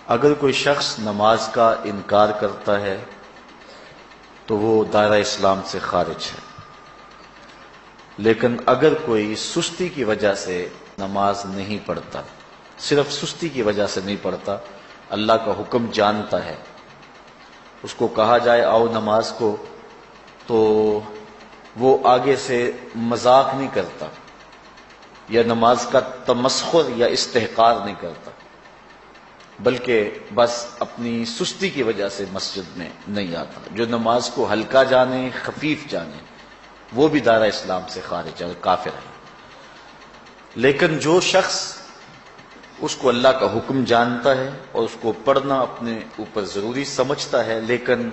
اگر کوئی شخص نماز کا انکار کرتا ہے تو وہ دائرہ اسلام سے خارج ہے، لیکن اگر کوئی سستی کی وجہ سے نماز نہیں پڑھتا، صرف سستی کی وجہ سے نہیں پڑھتا، اللہ کا حکم جانتا ہے، اس کو کہا جائے آؤ نماز کو، تو وہ آگے سے مذاق نہیں کرتا یا نماز کا تمسخر یا استحقار نہیں کرتا، بلکہ بس اپنی سستی کی وجہ سے مسجد میں نہیں آتا۔ جو نماز کو ہلکا جانے، خفیف جانے، وہ بھی دائرہ اسلام سے خارج ہے، کافر ہے۔ لیکن جو شخص اس کو اللہ کا حکم جانتا ہے اور اس کو پڑھنا اپنے اوپر ضروری سمجھتا ہے لیکن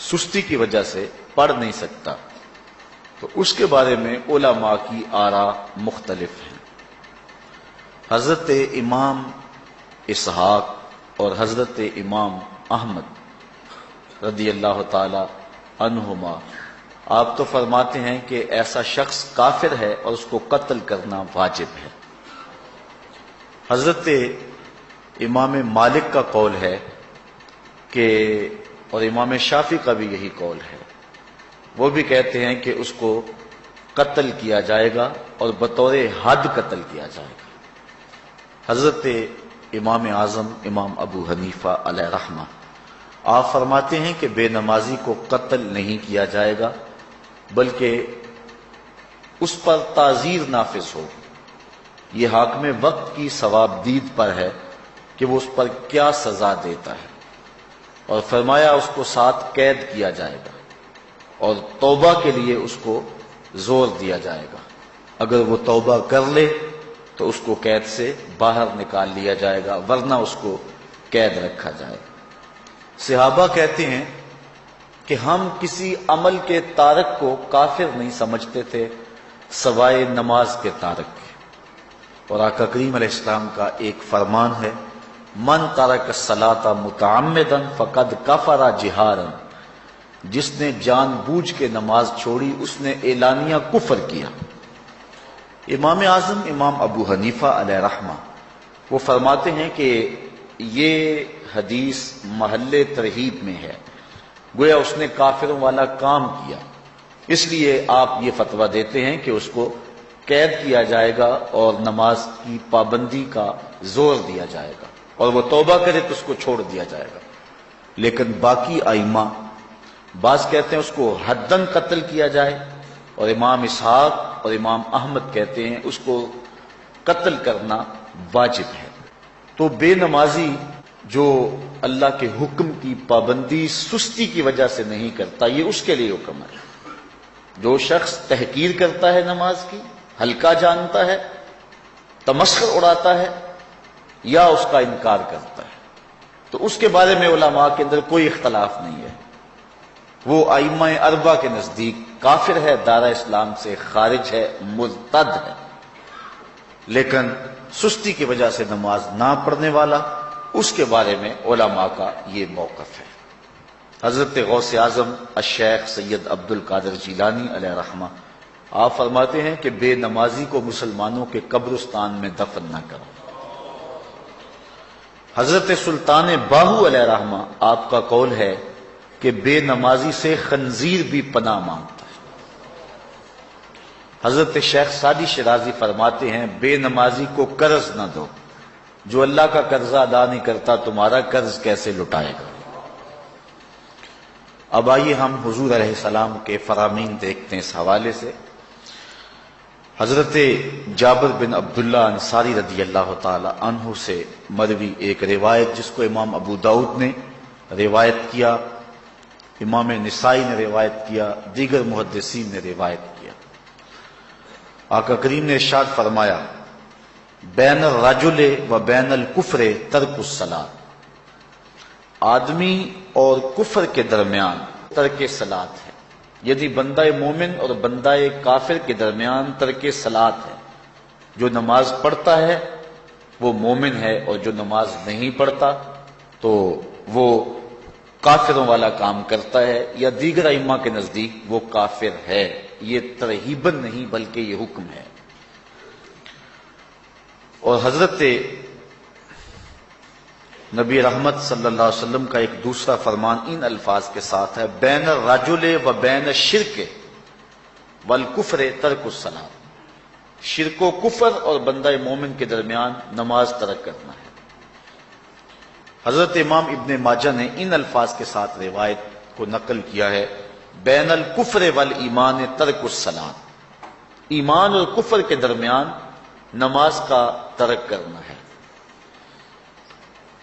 سستی کی وجہ سے پڑھ نہیں سکتا، تو اس کے بارے میں علماء کی آراء مختلف ہیں۔ حضرت امام اسحاق اور حضرت امام احمد رضی اللہ تعالی عنہما آپ تو فرماتے ہیں کہ ایسا شخص کافر ہے اور اس کو قتل کرنا واجب ہے۔ حضرت امام مالک کا قول ہے کہ، اور امام شافعی کا بھی یہی قول ہے، وہ بھی کہتے ہیں کہ اس کو قتل کیا جائے گا اور بطور حد قتل کیا جائے گا۔ حضرت امام اعظم امام ابو حنیفہ علیہ رحمہ آپ فرماتے ہیں کہ بے نمازی کو قتل نہیں کیا جائے گا، بلکہ اس پر تعزیر نافذ ہوگی۔ یہ حاکم وقت کی ثوابدید پر ہے کہ وہ اس پر کیا سزا دیتا ہے، اور فرمایا اس کو 7 قید کیا جائے گا اور توبہ کے لیے اس کو زور دیا جائے گا۔ اگر وہ توبہ کر لے تو اس کو قید سے باہر نکال لیا جائے گا، ورنہ اس کو قید رکھا جائے گا۔ صحابہ کہتے ہیں کہ ہم کسی عمل کے تارک کو کافر نہیں سمجھتے تھے سوائے نماز کے تارک کے، اور آقا کریم علیہ السلام کا ایک فرمان ہے، من ترک الصلاۃ متعمدا فقد کفر جہارا، جس نے جان بوجھ کے نماز چھوڑی اس نے اعلانیہ کفر کیا۔ امام اعظم امام ابو حنیفہ علیہ رحمہ وہ فرماتے ہیں کہ یہ حدیث محل ترہیب میں ہے، گویا اس نے کافروں والا کام کیا، اس لیے آپ یہ فتویٰ دیتے ہیں کہ اس کو قید کیا جائے گا اور نماز کی پابندی کا زور دیا جائے گا، اور وہ توبہ کرے تو اس کو چھوڑ دیا جائے گا۔ لیکن باقی ائمہ بعض کہتے ہیں اس کو حداً قتل کیا جائے، اور امام اسحاق اور امام احمد کہتے ہیں اس کو قتل کرنا واجب ہے۔ تو بے نمازی جو اللہ کے حکم کی پابندی سستی کی وجہ سے نہیں کرتا، یہ اس کے لیے حکم ہے۔ جو شخص تحقیر کرتا ہے نماز کی، ہلکا جانتا ہے، تمسخر اڑاتا ہے یا اس کا انکار کرتا ہے، تو اس کے بارے میں علماء کے اندر کوئی اختلاف نہیں ہے، وہ ائمہ اربعہ کے نزدیک کافر ہے، دائرہ اسلام سے خارج ہے، مرتد ہے۔ لیکن سستی کی وجہ سے نماز نہ پڑھنے والا، اس کے بارے میں علماء کا یہ موقف ہے۔ حضرت غوث اعظم الشیخ سید عبد القادر جیلانی علیہ رحمہ آپ فرماتے ہیں کہ بے نمازی کو مسلمانوں کے قبرستان میں دفن نہ کرو۔ حضرت سلطان باہو علیہ رحمہ آپ کا قول ہے کہ بے نمازی سے خنزیر بھی پناہ مانگتا ہے۔ حضرت شیخ سعدی شیرازی فرماتے ہیں بے نمازی کو قرض نہ دو، جو اللہ کا قرضہ ادا نہیں کرتا تمہارا قرض کیسے لٹائے گا۔ اب آئیے ہم حضور علیہ السلام کے فرامین دیکھتے ہیں اس حوالے سے۔ حضرت جابر بن عبداللہ انصاری رضی اللہ تعالی عنہ سے مروی ایک روایت جس کو امام ابو داؤد نے روایت کیا، امام نسائی نے روایت کیا، دیگر محدثین نے روایت کیا۔ آقا کریم نے ارشاد فرمایا بین الرجل و بین الکفر ترک الصلاۃ، آدمی اور کفر کے درمیان ترک صلاۃ ہے، یعنی بندہ مومن اور بندہ کافر کے درمیان ترک صلاۃ ہے۔ جو نماز پڑھتا ہے وہ مومن ہے، اور جو نماز نہیں پڑھتا تو وہ کافروں والا کام کرتا ہے، یا دیگر ائمہ کے نزدیک وہ کافر ہے۔ یہ ترہیباً نہیں بلکہ یہ حکم ہے۔ اور حضرت نبی رحمت صلی اللہ علیہ وسلم کا ایک دوسرا فرمان ان الفاظ کے ساتھ ہے، بین الرجل و بین الشرک والکفر ترک الصلاۃ، شرک و کفر اور بندہ مومن کے درمیان نماز ترک کرنا ہے۔ حضرت امام ابن ماجہ نے ان الفاظ کے ساتھ روایت کو نقل کیا ہے، بین الکفر والایمان ترک الصلاۃ، ایمان اور کفر کے درمیان نماز کا ترک کرنا ہے۔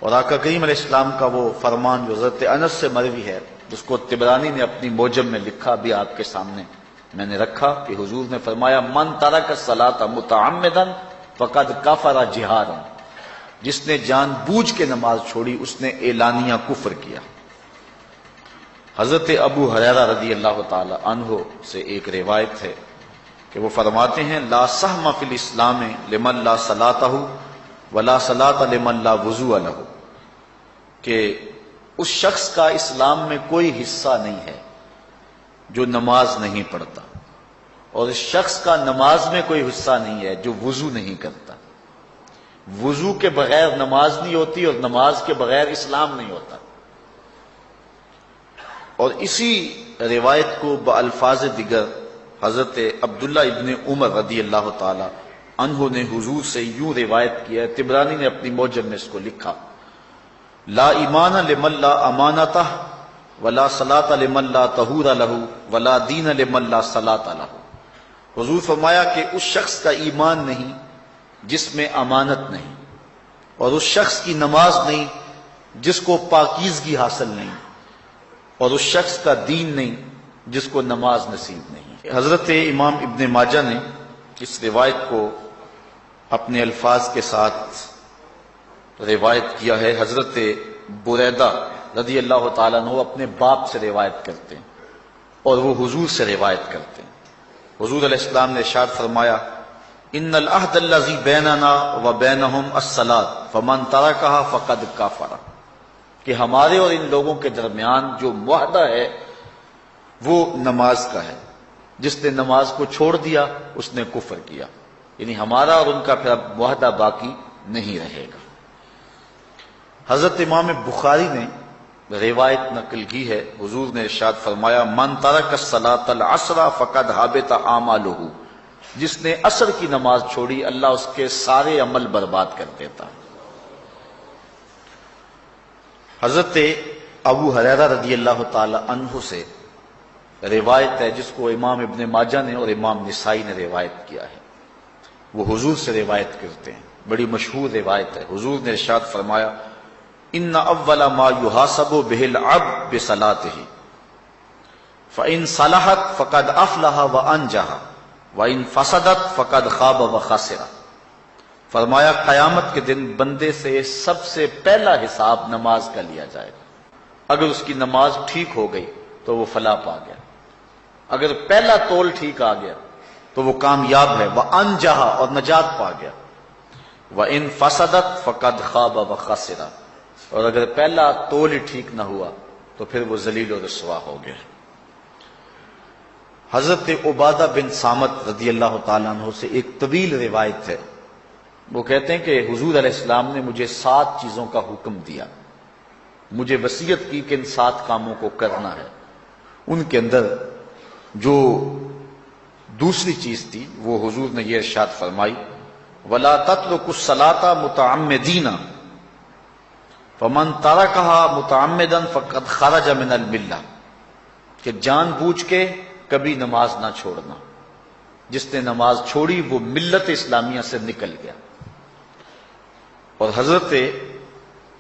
اور آقا کریم علیہ السلام کا وہ فرمان جو حضرت انس سے مروی ہے، جس کو طبرانی نے اپنی موجم میں لکھا، بھی آپ کے سامنے میں نے رکھا، کہ حضور نے فرمایا من ترک الصلاۃ متعمدا فقد کفر جہارا، جس نے جان بوجھ کے نماز چھوڑی اس نے اعلانیہ کفر کیا۔ حضرت ابو ہریرہ رضی اللہ تعالی عنہ سے ایک روایت ہے کہ وہ فرماتے ہیں لا سہم فی الاسلام لمن لا صلاۃ ولا صلاۃ لمن لا وضوء لہ، کہ اس شخص کا اسلام میں کوئی حصہ نہیں ہے جو نماز نہیں پڑھتا، اور اس شخص کا نماز میں کوئی حصہ نہیں ہے جو وضو نہیں کرتا۔ وضو کے بغیر نماز نہیں ہوتی اور نماز کے بغیر اسلام نہیں ہوتا۔ اور اسی روایت کو بالفاظ دیگر حضرت عبداللہ ابن عمر رضی اللہ تعالی عنہ نے حضور سے یوں روایت کیا ہے، طبرانی نے اپنی موجم میں اس کو لکھا، لا ایمان لمن لا امانتہ ولا صلاۃ لمن لا طہور لہ ولا دین لمن لا صلاۃ لہ۔ حضور فرمایا کہ اس شخص کا ایمان نہیں جس میں امانت نہیں، اور اس شخص کی نماز نہیں جس کو پاکیزگی حاصل نہیں، اور اس شخص کا دین نہیں جس کو نماز نصیب نہیں۔ حضرت امام ابن ماجہ نے اس روایت کو اپنے الفاظ کے ساتھ روایت کیا ہے۔ حضرت بریدہ رضی اللہ تعالیٰ عنہ اپنے باپ سے روایت کرتے ہیں اور وہ حضور سے روایت کرتے ہیں۔ حضور علیہ السلام نے ارشاد فرمایا ان العہد الذی بیننا وبینہم الصلاۃ فمن ترکھا فقد کفر، کہ ہمارے اور ان لوگوں کے درمیان جو معاہدہ ہے وہ نماز کا ہے، جس نے نماز کو چھوڑ دیا اس نے کفر کیا، یعنی ہمارا اور ان کا پھر اب معاہدہ باقی نہیں رہے گا۔ حضرت امام بخاری نے روایت نقل کی ہے، حضور نے ارشاد فرمایا من ترک الصلاۃ العصر فقد حبط اعمالہ، جس نے عصر کی نماز چھوڑی اللہ اس کے سارے عمل برباد کر دیتا۔ حضرت ابو ہریرہ رضی اللہ تعالی عنہ سے روایت ہے جس کو امام ابن ماجہ نے اور امام نسائی نے روایت کیا ہے، وہ حضور سے روایت کرتے ہیں، بڑی مشہور روایت ہے۔ حضور نے ارشاد فرمایا ان اول ما یحاسب به العبد بصلاته فان صلحت فقد افلح وانجح وان فسدت فقد خاب وخسر۔ فرمایا قیامت کے دن بندے سے سب سے پہلا حساب نماز کا لیا جائے گا، اگر اس کی نماز ٹھیک ہو گئی تو وہ فلاح پا گیا، اگر پہلا تول ٹھیک آ گیا تو وہ کامیاب ہے، وانجح اور نجات پا گیا، وان فسدت فقد خاب وخسر، اور اگر پہلا تول ہی ٹھیک نہ ہوا تو پھر وہ ذلیل و رسوا ہو گیا۔ حضرت عبادہ بن صامت رضی اللہ تعالیٰ عنہ سے ایک طویل روایت ہے، وہ کہتے ہیں کہ حضور علیہ السلام نے مجھے 7 چیزوں کا حکم دیا، مجھے وصیت کی کہ ان 7 کاموں کو کرنا ہے۔ ان کے اندر جو دوسری چیز تھی وہ حضور نے یہ ارشاد فرمائی وَلَا تَتْرُكُوا الصَّلَاةَ مُتَعَمِّدِينَ فمن ترکھا متعمدا فقد خرج من الملہ، کہ جان بوجھ کے کبھی نماز نہ چھوڑنا، جس نے نماز چھوڑی وہ ملت اسلامیہ سے نکل گیا۔ اور حضرت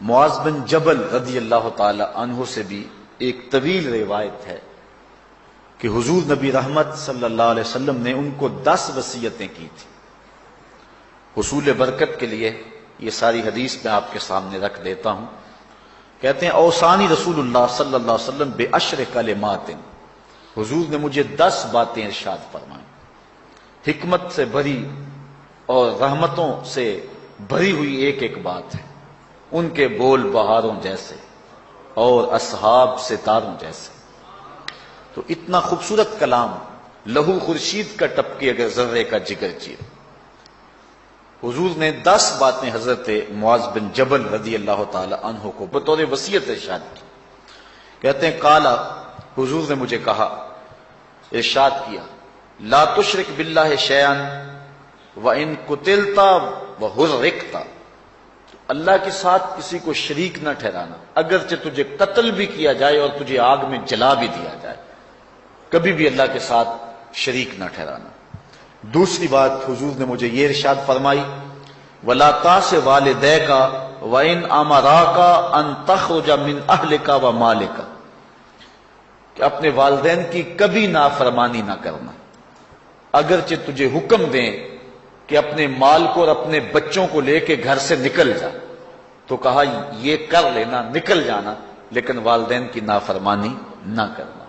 معاذ بن جبل رضی اللہ تعالی عنہ سے بھی ایک طویل روایت ہے کہ حضور نبی رحمت صلی اللہ علیہ وسلم نے ان کو 10 وصیتیں کی تھی حصول برکت کے لیے۔ یہ ساری حدیث میں آپ کے سامنے رکھ دیتا ہوں۔ کہتے ہیں اوصانی رسول اللہ صلی اللہ علیہ وسلم بعشر کلمات، حضور نے مجھے 10 باتیں ارشاد فرمائیں، حکمت سے بھری اور رحمتوں سے بھری ہوئی ایک ایک بات ہے، ان کے بول بہاروں جیسے اور اصحاب ستاروں جیسے۔ تو اتنا خوبصورت کلام، لہو خورشید کا ٹپکے اگر ذرے کا جگر چیر۔ حضور نے 10 باتیں حضرت معاذ بن جبل رضی اللہ تعالی عنہ کو بطور وصیت ارشاد کی. کہتے ہیں قالا، حضور نے مجھے کہا، ارشاد کیا، لا تشرک باللہ شیئا وان قتلت وحرقت، اللہ کے ساتھ کسی کو شریک نہ ٹھہرانا، اگرچہ تجھے قتل بھی کیا جائے اور تجھے آگ میں جلا بھی دیا جائے، کبھی بھی اللہ کے ساتھ شریک نہ ٹھہرانا. دوسری بات حضور نے مجھے یہ ارشاد فرمائی، ولا تَعْصِ وَالِدَيْكَ وَإِنْ أَمَرَاكَ أَن تَخْرُجَ مِنْ أَهْلِكَ وَمَالِكَ، کہ اپنے والدین کی کبھی نافرمانی نہ کرنا، اگرچہ تجھے حکم دیں کہ اپنے مال کو اور اپنے بچوں کو لے کے گھر سے نکل جا، تو کہا یہ کر لینا، نکل جانا، لیکن والدین کی نافرمانی نہ کرنا.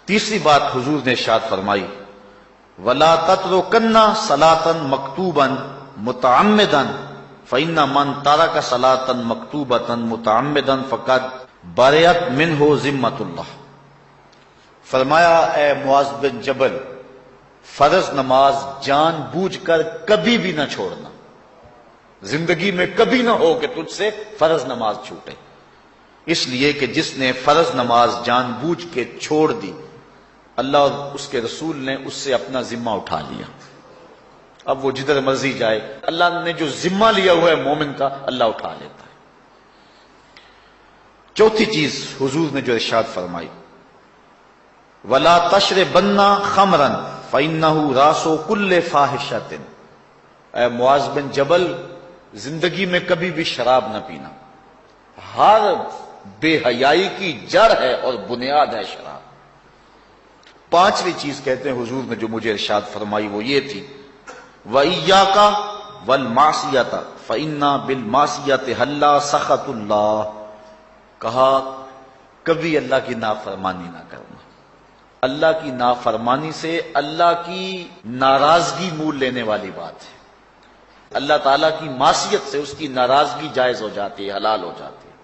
تیسری بات حضور نے ارشاد فرمائی، وَلَا تَتْرُكَنَّ صَلَاةً مَكْتُوبًا مُتَعَمِّدًا فَإِنَّ مَنْ تَرَكَ صَلَاةً مَكْتُوبَةً مُتَعَمِّدًا فَقَدْ بَرِئَتْ مِنْهُ ذِمَّةُ اللَّهِ. فرمایا اے معاذ بن جبل، فرض نماز جان بوجھ کر کبھی بھی نہ چھوڑنا، زندگی میں کبھی نہ ہو کہ تجھ سے فرض نماز چھوٹے، اس لیے کہ جس نے فرض نماز جان بوجھ کے چھوڑ دی، اللہ اور اس کے رسول نے اس سے اپنا ذمہ اٹھا لیا. اب وہ جدھر مرضی جائے، اللہ نے جو ذمہ لیا ہوا ہے مومن کا، اللہ اٹھا لیتا ہے. چوتھی چیز حضور نے جو ارشاد فرمائی، وَلَا تَشْرِبَنَّ خَمْرًا فَإِنَّهُ رَأْسُ كُلِّ فَاحِشَةٍ. اے معاذ بن جبل، زندگی میں کبھی بھی شراب نہ پینا، ہر بے حیائی کی جڑ ہے اور بنیاد ہے شراب. پانچویں چیز کہتے ہیں حضور نے جو مجھے ارشاد فرمائی وہ یہ تھی، وَإِيَّاكَ وَالْمَعْصِيَةَ فَإِنَّ بِالْمَعْصِيَةِ حَلَّ سَخَطُ اللَّهِ. کہا کبھی اللہ کی نافرمانی نہ کرنا، اللہ کی نافرمانی سے اللہ کی ناراضگی مول لینے والی بات ہے. اللہ تعالیٰ کی معصیت سے اس کی ناراضگی جائز ہو جاتی ہے، حلال ہو جاتی ہے.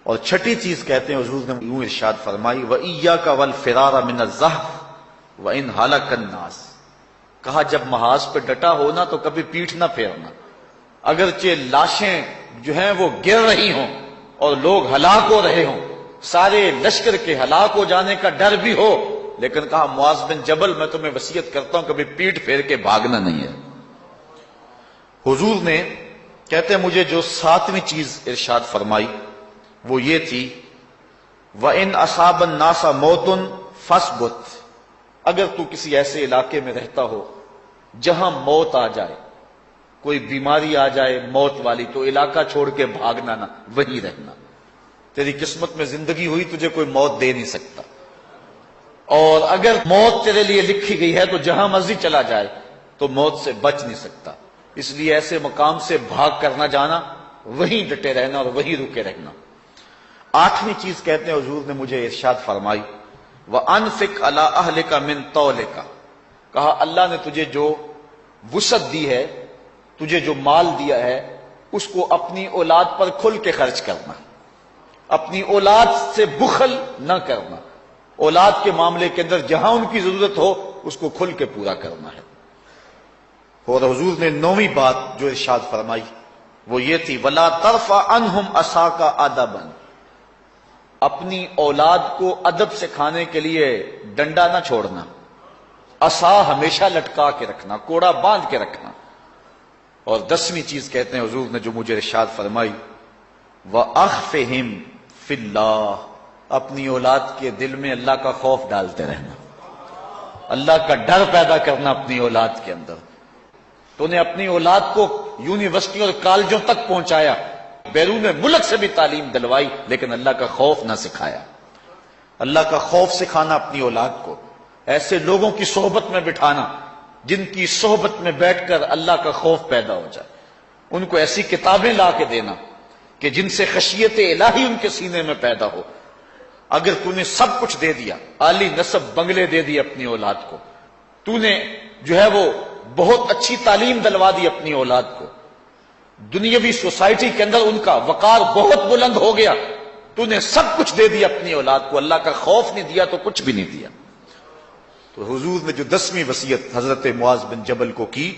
اور چھٹی چیز کہتے ہیں حضور نے یوں ارشاد فرمائی، وَإِيَّاكَ وَالْفِرَارَ مِنَ الزَّحْفِ وَإِنْ هَلَكَ النَّاسِ. کہا جب محاذ پہ ڈٹا ہونا تو کبھی پیٹھ نہ پھیرنا، اگرچہ لاشیں جو ہیں وہ گر رہی ہوں اور لوگ ہلاک ہو رہے ہوں، سارے لشکر کے ہلاک ہو جانے کا ڈر بھی ہو، لیکن کہا معاذ بن جبل میں تمہیں وصیت کرتا ہوں کبھی پیٹھ پھیر کے بھاگنا نہیں ہے. حضور نے کہتے ہیں مجھے جو ساتویں چیز ارشاد فرمائی وہ یہ تھی، وَإِنْ أَصَابَ النَّاسَ مَوْتٌ فَاصْبُتْ. اگر تو کسی ایسے علاقے میں رہتا ہو جہاں موت آ جائے، کوئی بیماری آ جائے موت والی، تو علاقہ چھوڑ کے بھاگنا نہ، وہیں رہنا. تیری قسمت میں زندگی ہوئی، تجھے کوئی موت دے نہیں سکتا، اور اگر موت تیرے لیے لکھی گئی ہے تو جہاں مرضی چلا جائے تو موت سے بچ نہیں سکتا. اس لیے ایسے مقام سے بھاگ کر نہ جانا، وہیں ڈٹے رہنا اور وہیں رکے رہنا. آٹھویں چیز کہتے ہیں حضور نے مجھے ارشاد فرمائی، وَأَنفِقْ عَلَىٰ أَهْلِكَ مِن طَوْلِكَ. کہا اللہ نے تجھے جو وسعت دی ہے، تجھے جو مال دیا ہے، اس کو اپنی اولاد پر کھل کے خرچ کرنا، اپنی اولاد سے بخل نہ کرنا، اولاد کے معاملے کے اندر جہاں ان کی ضرورت ہو اس کو کھل کے پورا کرنا ہے. اور حضور نے نویں بات جو ارشاد فرمائی وہ یہ تھی، وَلَا تَرْفَعْ عَنْهُمْ عَصَاكَ أَدَبًا. اپنی اولاد کو ادب سکھانے کے لیے ڈنڈا نہ چھوڑنا، عصا ہمیشہ لٹکا کے رکھنا، کوڑا باندھ کے رکھنا. اور 10ویں چیز کہتے ہیں حضور نے جو مجھے ارشاد فرمائی، وَأَخْفِهِمْ فِي اللَّهِ. اپنی اولاد کے دل میں اللہ کا خوف ڈالتے رہنا، اللہ کا ڈر پیدا کرنا اپنی اولاد کے اندر. تو نے اپنی اولاد کو یونیورسٹی اور کالجوں تک پہنچایا، بیرون ملک سے بھی تعلیم دلوائی، لیکن اللہ کا خوف نہ سکھایا. اللہ کا خوف سکھانا اپنی اولاد کو، ایسے لوگوں کی صحبت میں بٹھانا جن کی صحبت میں بیٹھ کر اللہ کا خوف پیدا ہو جائے. ان کو ایسی کتابیں لا کے دینا کہ جن سے خشیت الہی ان کے سینے میں پیدا ہو. اگر تو نے سب کچھ دے دیا، عالی نسب بنگلے دے دی اپنی اولاد کو، تو نے جو ہے وہ بہت اچھی تعلیم دلوا دی اپنی اولاد کو، دنیاوی سوسائٹی کے اندر ان کا وقار بہت بلند ہو گیا، تو نے سب کچھ دے دیا اپنی اولاد کو، اللہ کا خوف نہیں دیا تو کچھ بھی نہیں دیا. تو حضور نے جو 10ویں وصیت حضرت معاذ بن جبل کو کی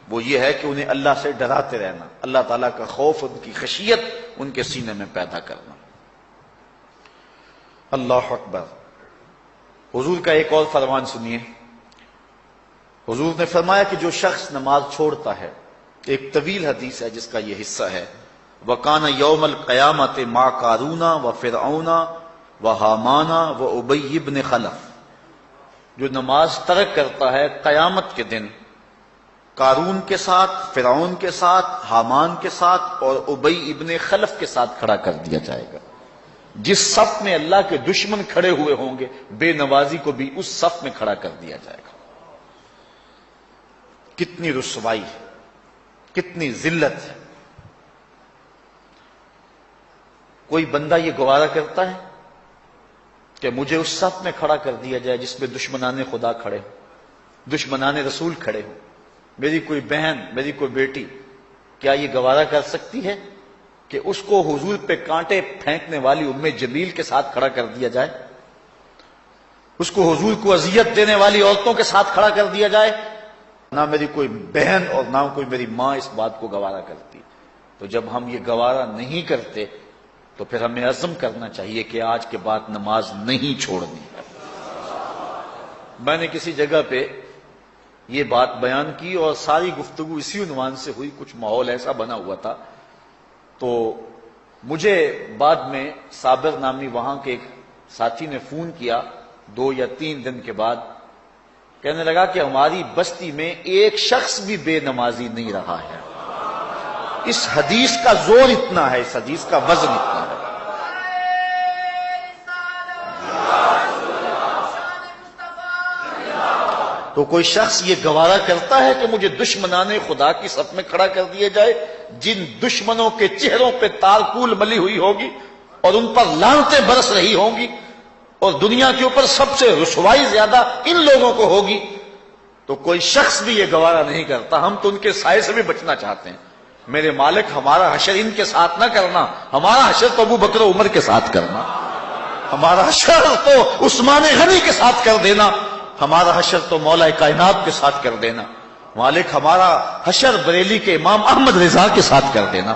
وہ یہ ہے کہ انہیں اللہ سے ڈراتے رہنا، اللہ تعالیٰ کا خوف، ان کی خشیت ان کے سینے میں پیدا کرنا۔ اللہ اکبر۔ حضور کا ایک اور فرمان سنیے۔ حضور نے فرمایا کہ جو شخص نماز چھوڑتا ہے، ایک طویل حدیث ہے جس کا یہ حصہ ہے، وَقَانَ يَوْمَ الْقِيَامَةِ مَعَ قَارُونَ وَفِرْعَوْنَ وَحَامَانَ وَأُبَيِّ بْنِ خَلَف، جو نماز ترک کرتا ہے قیامت کے دن قارون کے ساتھ، فرعون کے ساتھ، حامان کے ساتھ اور ابی ابن خلف کے ساتھ کھڑا کر دیا جائے گا۔ جس صف میں اللہ کے دشمن کھڑے ہوئے ہوں گے، بے نمازی کو بھی اس صف میں کھڑا کر دیا جائے گا۔ کتنی رسوائی ہے، کتنی ذلت ہے۔ کوئی بندہ یہ گوارا کرتا ہے کہ مجھے اس صف میں کھڑا کر دیا جائے جس میں دشمنان خدا کھڑے ہوں، دشمنان رسول کھڑے ہوں؟ میری کوئی بہن، میری کوئی بیٹی کیا یہ گوارا کر سکتی ہے کہ اس کو حضور پہ کانٹے پھینکنے والی ام جمیل کے ساتھ کھڑا کر دیا جائے، اس کو حضور کو اذیت دینے والی عورتوں کے ساتھ کھڑا کر دیا جائے؟ نہ میری کوئی بہن اور نہ کوئی میری ماں اس بات کو گوارا کرتی۔ تو جب ہم یہ گوارا نہیں کرتے تو پھر ہمیں عزم کرنا چاہیے کہ آج کے بعد نماز نہیں چھوڑنی ہے۔ میں نے کسی جگہ پہ یہ بات بیان کی اور ساری گفتگو اسی عنوان سے ہوئی، کچھ ماحول ایسا بنا ہوا تھا، تو مجھے بعد میں صابر نامی وہاں کے ایک ساتھی نے فون کیا 2 یا 3 دن کے بعد، کہنے لگا کہ ہماری بستی میں ایک شخص بھی بے نمازی نہیں رہا ہے۔ اس حدیث کا زور اتنا ہے، اس حدیث کا وزن اتنا ہے۔ تو کوئی شخص یہ گوارا کرتا ہے کہ مجھے دشمنان خدا کی صف میں کھڑا کر دیا جائے، جن دشمنوں کے چہروں پہ تارکول ملی ہوئی ہوگی اور ان پر لعنتیں برس رہی ہوں گی، اور دنیا کے اوپر سب سے رسوائی زیادہ ان لوگوں کو ہوگی، تو کوئی شخص بھی یہ گوارا نہیں کرتا۔ ہم تو ان کے سائے سے بھی بچنا چاہتے ہیں۔ میرے مالک، ہمارا حشر ان کے ساتھ نہ کرنا، ہمارا حشر تو ابو بکر و عمر کے ساتھ کرنا، ہمارا حشر تو عثمان غنی کے ساتھ کر دینا، ہمارا حشر تو مولا کائنات کے ساتھ کر دینا۔ مالک، ہمارا حشر بریلی کے امام احمد رضا کے ساتھ کر دینا،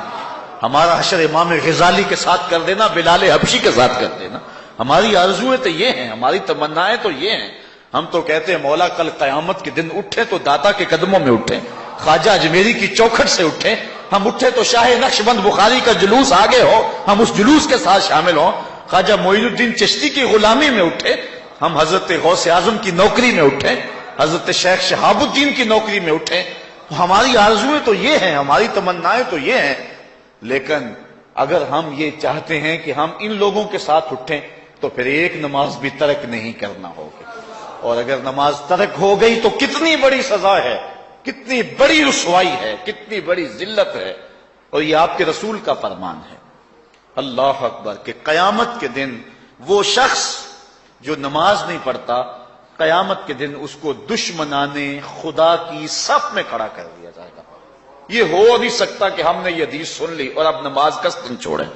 ہمارا حشر امام غزالی کے ساتھ کر دینا، بلال حبشی کے ساتھ کر دینا۔ ہماری آرزویں تو یہ ہیں، ہماری تمنائیں تو یہ ہیں۔ ہم تو کہتے ہیں مولا کل قیامت کے دن اٹھے تو داتا کے قدموں میں اٹھیں، خواجہ اجمیری کی چوکھٹ سے اٹھیں، ہم اٹھے تو شاہ نقشبند بخاری کا جلوس آگے ہو، ہم اس جلوس کے ساتھ شامل ہوں، خواجہ معین الدین چشتی کی غلامی میں اٹھے، ہم حضرت غوث اعظم کی نوکری میں اٹھیں، حضرت شیخ شہاب الدین کی نوکری میں اٹھیں۔ ہماری آرزویں تو یہ ہیں، ہماری تمنائیں تو یہ ہیں، لیکن اگر ہم یہ چاہتے ہیں کہ ہم ان لوگوں کے ساتھ اٹھیں تو پھر ایک نماز بھی ترک نہیں کرنا ہوگی، اور اگر نماز ترک ہو گئی تو کتنی بڑی سزا ہے، کتنی بڑی رسوائی ہے، کتنی بڑی ذلت ہے، اور یہ آپ کے رسول کا فرمان ہے۔ اللہ اکبر، کہ قیامت کے دن وہ شخص جو نماز نہیں پڑھتا، قیامت کے دن اس کو دشمنان خدا کی صف میں کھڑا کر دیا جائے گا۔ یہ ہو نہیں سکتا کہ ہم نے یہ حدیث سن لی اور اب نماز قصدن چھوڑیں۔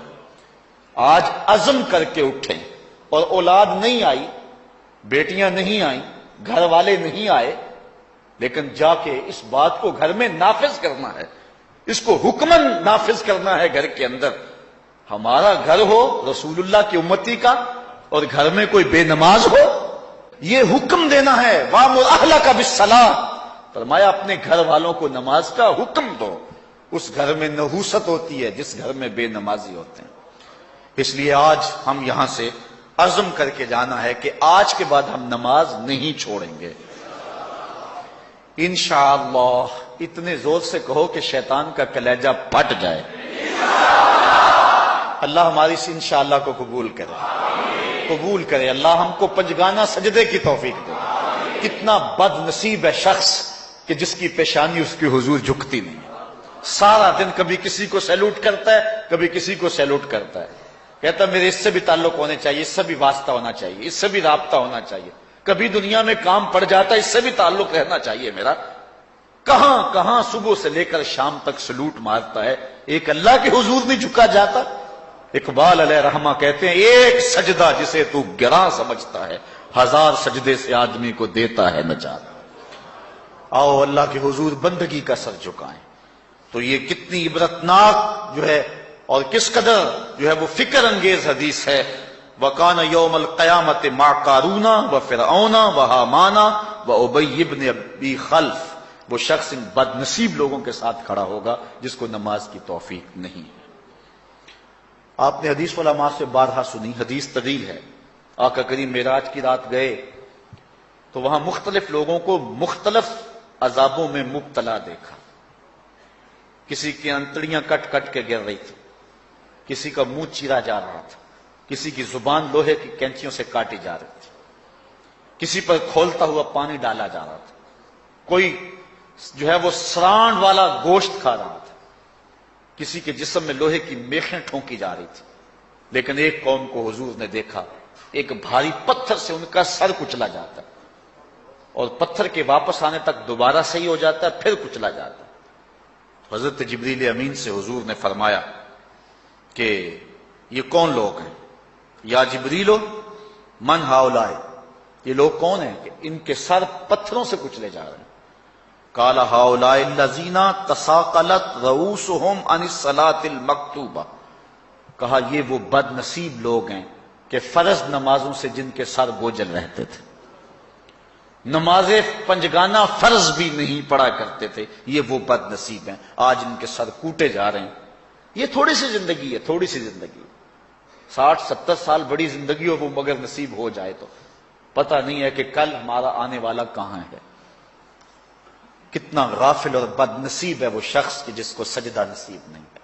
آج عزم کر کے اٹھیں، اور اولاد نہیں آئی، بیٹیاں نہیں آئیں، گھر والے نہیں آئے، لیکن جا کے اس بات کو گھر میں نافذ کرنا ہے، اس کو حکمن نافذ کرنا ہے گھر کے اندر۔ ہمارا گھر ہو رسول اللہ کی امتی کا اور گھر میں کوئی بے نماز ہو، یہ حکم دینا ہے، وَأْمُرْ أَهْلَكَ بِالصَّلَاةِ، فرمایا اپنے گھر والوں کو نماز کا حکم دو۔ اس گھر میں نحوست ہوتی ہے جس گھر میں بے نمازی ہوتے ہیں۔ اس لیے آج ہم یہاں سے عزم کر کے جانا ہے کہ آج کے بعد ہم نماز نہیں چھوڑیں گے انشاءاللہ۔ اتنے زور سے کہو کہ شیطان کا کلیجہ پھٹ جائے۔ اللہ ہماری اس انشاءاللہ کو قبول کرے، اللہ ہم کو پنجگانہ سجدے کی توفیق دے۔ کتنا بد نصیب ہے شخص کہ جس کی پیشانی اس کی حضور جھکتی نہیں ہے، سارا دن کبھی کسی کو سیلوٹ کرتا ہے، کبھی کسی کو سیلوٹ کرتا ہے، کہتا ہے میرے اس سے بھی تعلق ہونے چاہیے، اس سے بھی واسطہ ہونا چاہیے، اس سے بھی رابطہ ہونا چاہیے، کبھی دنیا میں کام پڑ جاتا ہے، اس سے بھی تعلق رہنا چاہیے میرا۔ کہاں کہاں صبح سے لے کر شام تک سلوٹ مارتا ہے، ایک اللہ کے حضور نہیں جھکا جاتا۔ اقبال علیہ رحمہ کہتے ہیں ایک سجدہ جسے تو گراں سمجھتا ہے، 1000 سجدے سے آدمی کو دیتا ہے نجات۔ آؤ اللہ کے حضور بندگی کا سر جھکائیں۔ تو یہ کتنی عبرتناک جو ہے اور کس قدر جو ہے وہ فکر انگیز حدیث ہے۔ وَقَانَ يَوْمَ الْقِيَامَةِ مَعَ قَارُونَ وَفِرْعَوْنَ وَهَامَانَ وَأُبَيِّ بْنِ أَبِي خَلْف، وہ شخص ان بد نصیب لوگوں کے ساتھ کھڑا ہوگا جس کو نماز کی توفیق نہیں ہے۔ آپ نے حدیث علماء سے بارہا سنی، حدیث طویل ہے۔ آقا کریم معراج کی رات گئے تو وہاں مختلف لوگوں کو مختلف عذابوں میں مبتلا دیکھا۔ کسی کی انتڑیاں کٹ کٹ کے گر رہی تھی، کسی کا منہ چیرا جا رہا تھا، کسی کی زبان لوہے کی کینچیوں سے کاٹی جا رہی تھی، کسی پر کھولتا ہوا پانی ڈالا جا رہا تھا، کوئی جو ہے وہ سرانڈ والا گوشت کھا رہا تھا، کسی کے جسم میں لوہے کی میخیں ٹھونکی جا رہی تھی۔ لیکن ایک قوم کو حضور نے دیکھا، ایک بھاری پتھر سے ان کا سر کچلا جاتا ہے اور پتھر کے واپس آنے تک دوبارہ صحیح ہو جاتا ہے، پھر کچلا جاتا ہے۔ حضرت جبریل امین سے حضور نے فرمایا کہ یہ کون لوگ ہیں؟ یا جبریلو من ہاؤلائے، یہ لوگ کون ہیں کہ ان کے سر پتھروں سے کچلے جا رہے ہیں؟ قال ہاؤلائے الذین تثاقلت رؤوسہم عن الصلاۃ المکتوبہ، کہا یہ وہ بد نصیب لوگ ہیں کہ فرض نمازوں سے جن کے سر بوجھل رہتے تھے، نماز پنجگانہ فرض بھی نہیں پڑھا کرتے تھے، یہ وہ بد نصیب ہیں، آج ان کے سر کوٹے جا رہے ہیں۔ یہ تھوڑی سی زندگی ہے، تھوڑی سی زندگی، 60-70 سال بڑی زندگی ہو وہ مگر نصیب ہو جائے تو پتہ نہیں ہے کہ کل ہمارا آنے والا کہاں ہے۔ کتنا غافل اور بد نصیب ہے وہ شخص کہ جس کو سجدہ نصیب نہیں ہے۔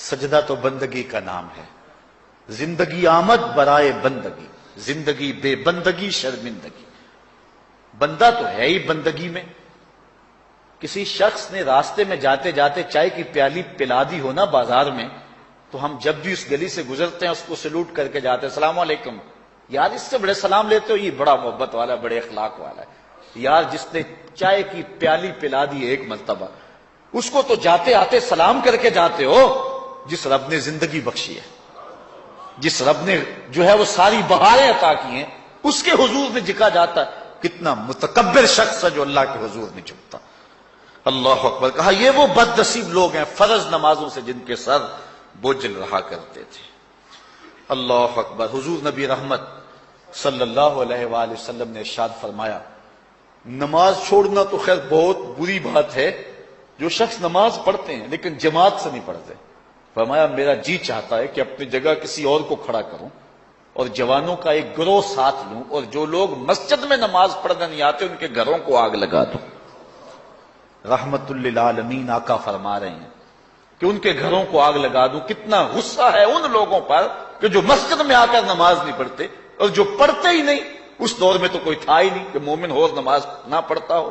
سجدہ تو بندگی کا نام ہے۔ زندگی آمد برائے بندگی، زندگی بے بندگی شرمندگی۔ بندہ تو ہے ہی بندگی میں۔ کسی شخص نے راستے میں جاتے جاتے چائے کی پیالی پلا دی ہو نا بازار میں، تو ہم جب بھی اس گلی سے گزرتے ہیں اس کو سلوٹ کر کے جاتے ہیں، السلام علیکم۔ یار اس سے بڑے سلام لیتے ہو، یہ بڑا محبت والا، بڑے اخلاق والا ہے۔ یار جس نے چائے کی پیالی پلا دی ایک مرتبہ، اس کو تو جاتے آتے سلام کر کے جاتے ہو۔ جس رب نے زندگی بخشی ہے، جس رب نے جو ہے وہ ساری بہاریں عطا کی ہیں، اس کے حضور میں جھکا جاتا ہے۔ کتنا متکبر شخص ہے جو اللہ کے حضور نہیں جھکتا۔ اللہ اکبر۔ کہا یہ وہ بد نصیب لوگ ہیں فرض نمازوں سے جن کے سر بوجھل رہا کرتے تھے۔ اللہ اکبر۔ حضور نبی رحمت صلی اللہ علیہ وآلہ وسلم نے ارشاد فرمایا، نماز چھوڑنا تو خیر بہت بری بات ہے، جو شخص نماز پڑھتے ہیں لیکن جماعت سے نہیں پڑھتے، فرمایا میرا جی چاہتا ہے کہ اپنی جگہ کسی اور کو کھڑا کروں اور جوانوں کا ایک گروہ ساتھ لوں، اور جو لوگ مسجد میں نماز پڑھنے نہیں آتے ان کے گھروں کو آگ لگا دوں۔ رحمت للعالمین آقا فرما رہے ہیں کہ ان کے گھروں کو آگ لگا دوں۔ کتنا غصہ ہے ان لوگوں پر کہ جو مسجد میں آ کر نماز نہیں پڑھتے، اور جو پڑھتے ہی نہیں، اس دور میں تو کوئی تھا ہی نہیں کہ مومن ہو نماز نہ پڑھتا ہو۔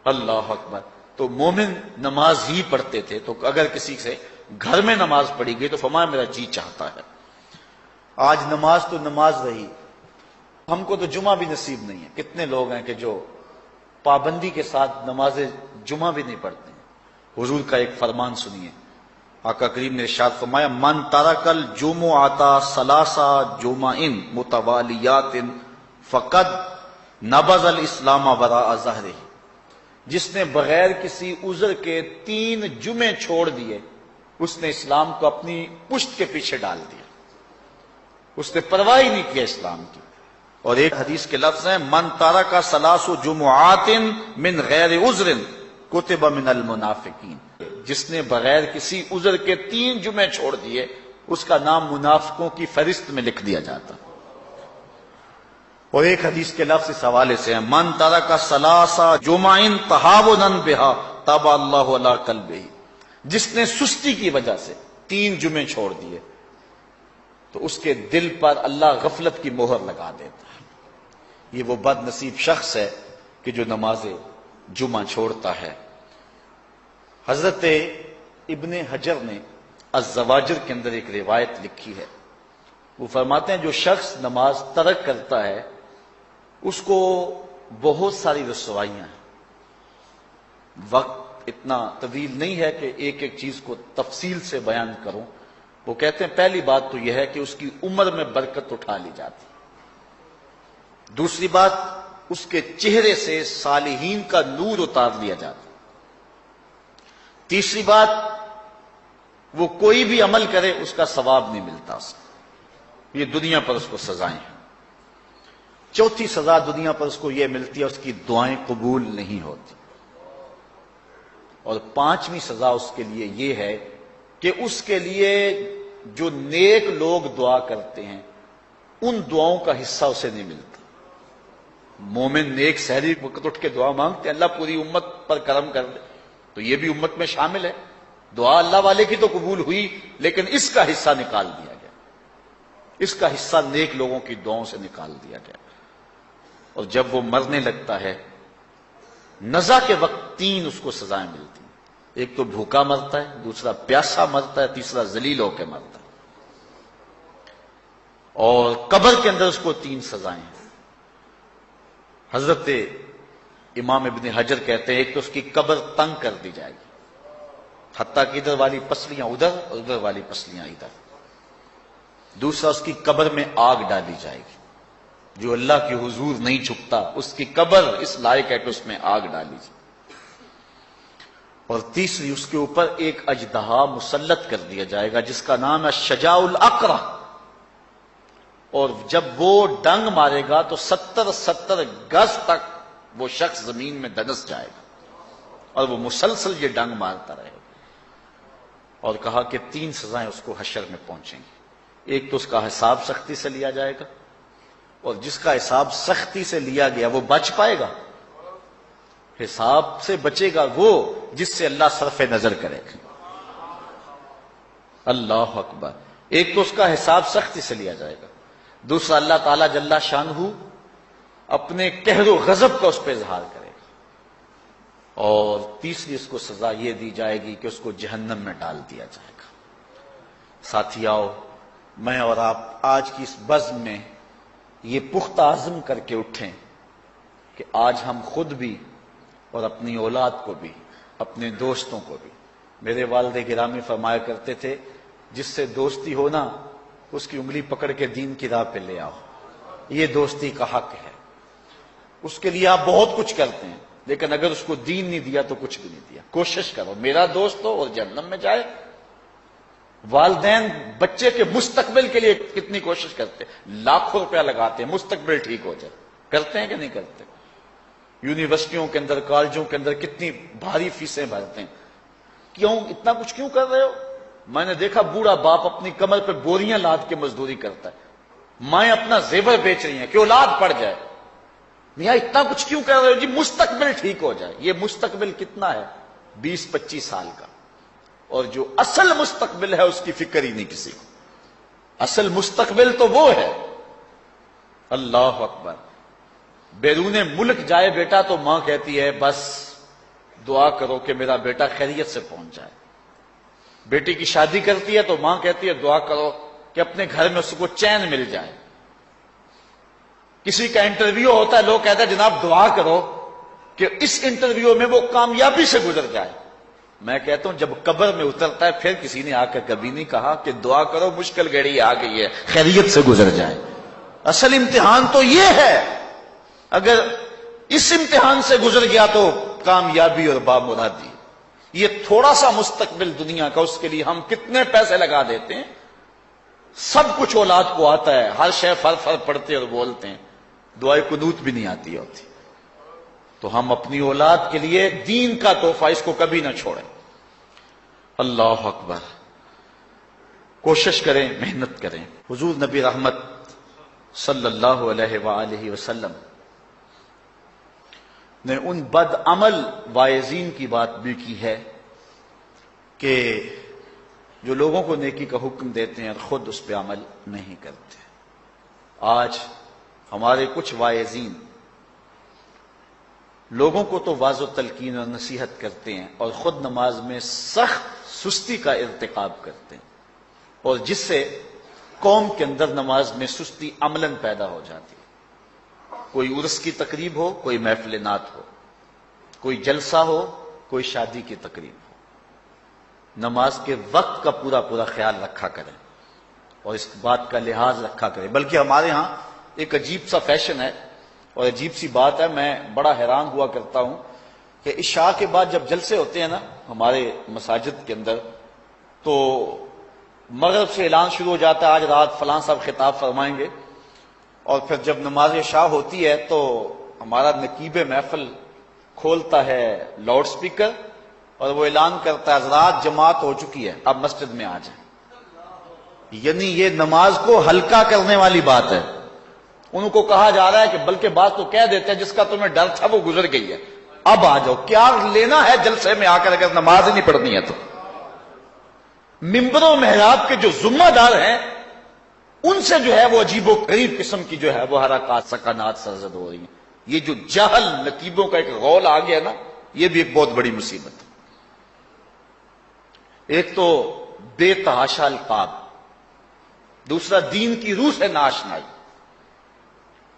اللہ اکبر۔ تو مومن نماز ہی پڑھتے تھے، تو اگر کسی سے گھر میں نماز پڑھی گئی تو فرمایا میرا جی چاہتا ہے۔ آج نماز تو نماز رہی، ہم کو تو جمعہ بھی نصیب نہیں ہے۔ کتنے لوگ ہیں کہ جو پابندی کے ساتھ نماز جمعہ بھی نہیں پڑھتے ہیں۔ حضور کا ایک فرمان سنیے، آقا کریم نے ارشاد فرمایا، من ترک الجمعۃ ثلاث جمع متوالیات فقد نبذ الاسلام وراء ظہرہ، جس نے بغیر کسی عذر کے 3 جمعے چھوڑ دیے اس نے اسلام کو اپنی پشت کے پیچھے ڈال دیا، اس نے پرواہ ہی نہیں کیا اسلام کی۔ اور ایک حدیث کے لفظ ہیں، من ترک ثلاث جمعات من غیر عذر کتب من المنافقین، جس نے بغیر کسی عذر کے 3 جمعے چھوڑ دیے اس کا نام منافقوں کی فہرست میں لکھ دیا جاتا۔ اور ایک حدیث کے لفظ اس حوالے سے ہیں، من ترک ثلاث جمع تہاونا بہا طبع اللہ علی قلبہ، جس نے سستی کی وجہ سے 3 جمعے چھوڑ دیے تو اس کے دل پر اللہ غفلت کی مہر لگا دیتا ہے۔ یہ وہ بد نصیب شخص ہے کہ جو نماز جمعہ چھوڑتا ہے۔ حضرت ابن حجر نے الزواجر کے اندر ایک روایت لکھی ہے، وہ فرماتے ہیں جو شخص نماز ترک کرتا ہے اس کو بہت ساری رسوائیاں ہیں۔ وقت اتنا طویل نہیں ہے کہ ایک ایک چیز کو تفصیل سے بیان کروں۔ وہ کہتے ہیں پہلی بات تو یہ ہے کہ اس کی عمر میں برکت اٹھا لی جاتی، دوسری بات اس کے چہرے سے صالحین کا نور اتار لیا جاتا۔ تیسری بات، وہ کوئی بھی عمل کرے اس کا ثواب نہیں ملتا اس کو، یہ دنیا پر اس کو سزائیں ہیں۔ چوتھی سزا دنیا پر اس کو یہ ملتی ہے، اس کی دعائیں قبول نہیں ہوتی۔ اور پانچویں سزا اس کے لیے یہ ہے کہ اس کے لیے جو نیک لوگ دعا کرتے ہیں ان دعاؤں کا حصہ اسے نہیں ملتا۔ مومن نیک سحری وقت اٹھ کے دعا مانگتے ہیں، اللہ پوری امت پر کرم کر دے، تو یہ بھی امت میں شامل ہے۔ دعا اللہ والے کی تو قبول ہوئی، لیکن اس کا حصہ نکال دیا گیا، اس کا حصہ نیک لوگوں کی دعاؤں سے نکال دیا گیا۔ اور جب وہ مرنے لگتا ہے، نزا کے وقت تین اس کو سزائیں ملتی ہیں۔ ایک تو بھوکا مرتا ہے، دوسرا پیاسا مرتا ہے، تیسرا ذلیل ہو کے مرتا ہے۔ اور قبر کے اندر اس کو تین سزائیں ہیں۔ حضرت امام ابن حجر کہتے ہیں ایک تو اس کی قبر تنگ کر دی جائے گی، حتیٰ کہ ادھر والی پسلیاں ادھر اور ادھر والی پسلیاں ادھر۔ دوسرا، اس کی قبر میں آگ ڈالی جائے گی، جو اللہ کے حضور نہیں چھپتا اس کی قبر اس لائق ہے کہ اس میں آگ ڈالی جائے۔ اور تیسری، اس کے اوپر ایک اژدہا مسلط کر دیا جائے گا جس کا نام ہے شجاع الاقرع، اور جب وہ ڈنگ مارے گا تو 70 گز تک وہ شخص زمین میں دنس جائے گا، اور وہ مسلسل یہ ڈنگ مارتا رہے گا۔ اور کہا کہ تین سزائیں اس کو حشر میں پہنچیں گی۔ ایک تو اس کا حساب سختی سے لیا جائے گا، اور جس کا حساب سختی سے لیا گیا وہ بچ پائے گا؟ حساب سے بچے گا وہ جس سے اللہ صرف نظر کرے گا۔ اللہ اکبر۔ ایک تو اس کا حساب سختی سے لیا جائے گا، دوسرا اللہ تعالیٰ جل شانہ اپنے قہر و غضب کا اس پہ اظہار کرے گا، اور تیسری اس کو سزا یہ دی جائے گی کہ اس کو جہنم میں ڈال دیا جائے گا۔ ساتھیاؤ، میں اور آپ آج کی اس بزم میں یہ پختہ عزم کر کے اٹھیں کہ آج ہم خود بھی اور اپنی اولاد کو بھی، اپنے دوستوں کو بھی، میرے والد گرامی فرمایا کرتے تھے جس سے دوستی ہونا اس کی انگلی پکڑ کے دین کی راہ پہ لے آؤ، یہ دوستی کا حق ہے۔ اس کے لیے آپ بہت کچھ کرتے ہیں، لیکن اگر اس کو دین نہیں دیا تو کچھ بھی نہیں دیا۔ کوشش کرو میرا دوست ہو اور جہنم میں جائے۔ والدین بچے کے مستقبل کے لیے کتنی کوشش کرتے ہیں، لاکھوں روپیہ لگاتے ہیں مستقبل ٹھیک ہو جائے، کرتے ہیں کہ نہیں کرتے؟ یونیورسٹیوں کے اندر، کالجوں کے اندر کتنی بھاری فیسیں بھرتے ہیں۔ کیوں اتنا کچھ کیوں کر رہے ہو؟ میں نے دیکھا بوڑھا باپ اپنی کمر پہ بوریاں لاد کے مزدوری کرتا ہے، مائیں اپنا زیور بیچ رہی ہیں کہ اولاد پڑ جائے۔ میاں اتنا کچھ کیوں کر رہے ہو؟ جی مستقبل ٹھیک ہو جائے۔ یہ مستقبل کتنا ہے؟ 20-25 سال کا، اور جو اصل مستقبل ہے اس کی فکر ہی نہیں کسی کو۔ اصل مستقبل تو وہ ہے۔ اللہ اکبر۔ بیرون ملک جائے بیٹا تو ماں کہتی ہے بس دعا کرو کہ میرا بیٹا خیریت سے پہنچ جائے۔ بیٹی کی شادی کرتی ہے تو ماں کہتی ہے دعا کرو کہ اپنے گھر میں اس کو چین مل جائے۔ کسی کا انٹرویو ہوتا ہے، لوگ کہتے ہیں جناب دعا کرو کہ اس انٹرویو میں وہ کامیابی سے گزر جائے۔ میں کہتا ہوں جب قبر میں اترتا ہے پھر کسی نے آ کر کبھی نہیں کہا کہ دعا کرو مشکل گھڑی آ گئی ہے خیریت سے گزر جائے۔ اصل امتحان تو یہ ہے، اگر اس امتحان سے گزر گیا تو کامیابی اور بامرادی۔ یہ تھوڑا سا مستقبل دنیا کا، اس کے لیے ہم کتنے پیسے لگا دیتے ہیں۔ سب کچھ اولاد کو آتا ہے، ہر شے فر فر پڑھتے اور بولتے ہیں، دعائے قنوت بھی نہیں آتی ہوتی۔ تو ہم اپنی اولاد کے لیے دین کا تحفہ اس کو کبھی نہ چھوڑیں۔ اللہ اکبر۔ کوشش کریں، محنت کریں۔ حضور نبی رحمت صلی اللہ علیہ وآلہ وسلم نے ان بد عمل واعظین کی بات بھی کی ہے کہ جو لوگوں کو نیکی کا حکم دیتے ہیں اور خود اس پہ عمل نہیں کرتے۔ آج ہمارے کچھ واعظین لوگوں کو تو واضح و تلقین اور نصیحت کرتے ہیں اور خود نماز میں سخت سستی کا ارتکاب کرتے ہیں، اور جس سے قوم کے اندر نماز میں سستی عملاً پیدا ہو جاتی ہے۔ کوئی عرس کی تقریب ہو، کوئی محفل نعت ہو، کوئی جلسہ ہو، کوئی شادی کی تقریب ہو، نماز کے وقت کا پورا پورا خیال رکھا کریں اور اس بات کا لحاظ رکھا کریں۔ بلکہ ہمارے ہاں ایک عجیب سا فیشن ہے، اور عجیب سی بات ہے، میں بڑا حیران ہوا کرتا ہوں کہ عشاء کے بعد جب جلسے ہوتے ہیں نا ہمارے مساجد کے اندر، تو مغرب سے اعلان شروع ہو جاتا ہے آج رات فلاں صاحب خطاب فرمائیں گے، اور پھر جب نماز عشاء ہوتی ہے تو ہمارا نقیب محفل کھولتا ہے لاؤڈ سپیکر اور وہ اعلان کرتا ہے حضرات جماعت ہو چکی ہے، اب مسجد میں آ جائیں۔ یعنی یہ نماز کو ہلکا کرنے والی بات ہے۔ ان کو کہا جا رہا ہے کہ بلکہ بات تو کہہ دیتے ہیں جس کا تمہیں ڈر تھا وہ گزر گئی ہے، اب آ جاؤ، کیا لینا ہے جلسے میں آ کر اگر نماز ہی نہیں پڑھنی ہے تو۔ ممبر و محراب کے جو ذمہ دار ہیں ان سے جو ہے وہ عجیب و غریب قسم کی جو ہے وہ حرکات سکنات سرزد ہو رہی ہیں۔ یہ جو جہل نقیبوں کا ایک غول آ گیا نا، یہ بھی ایک بہت بڑی مصیبت ہے۔ ایک تو بے تحاشا القاب، دوسرا دین کی روح سے ناشنائی۔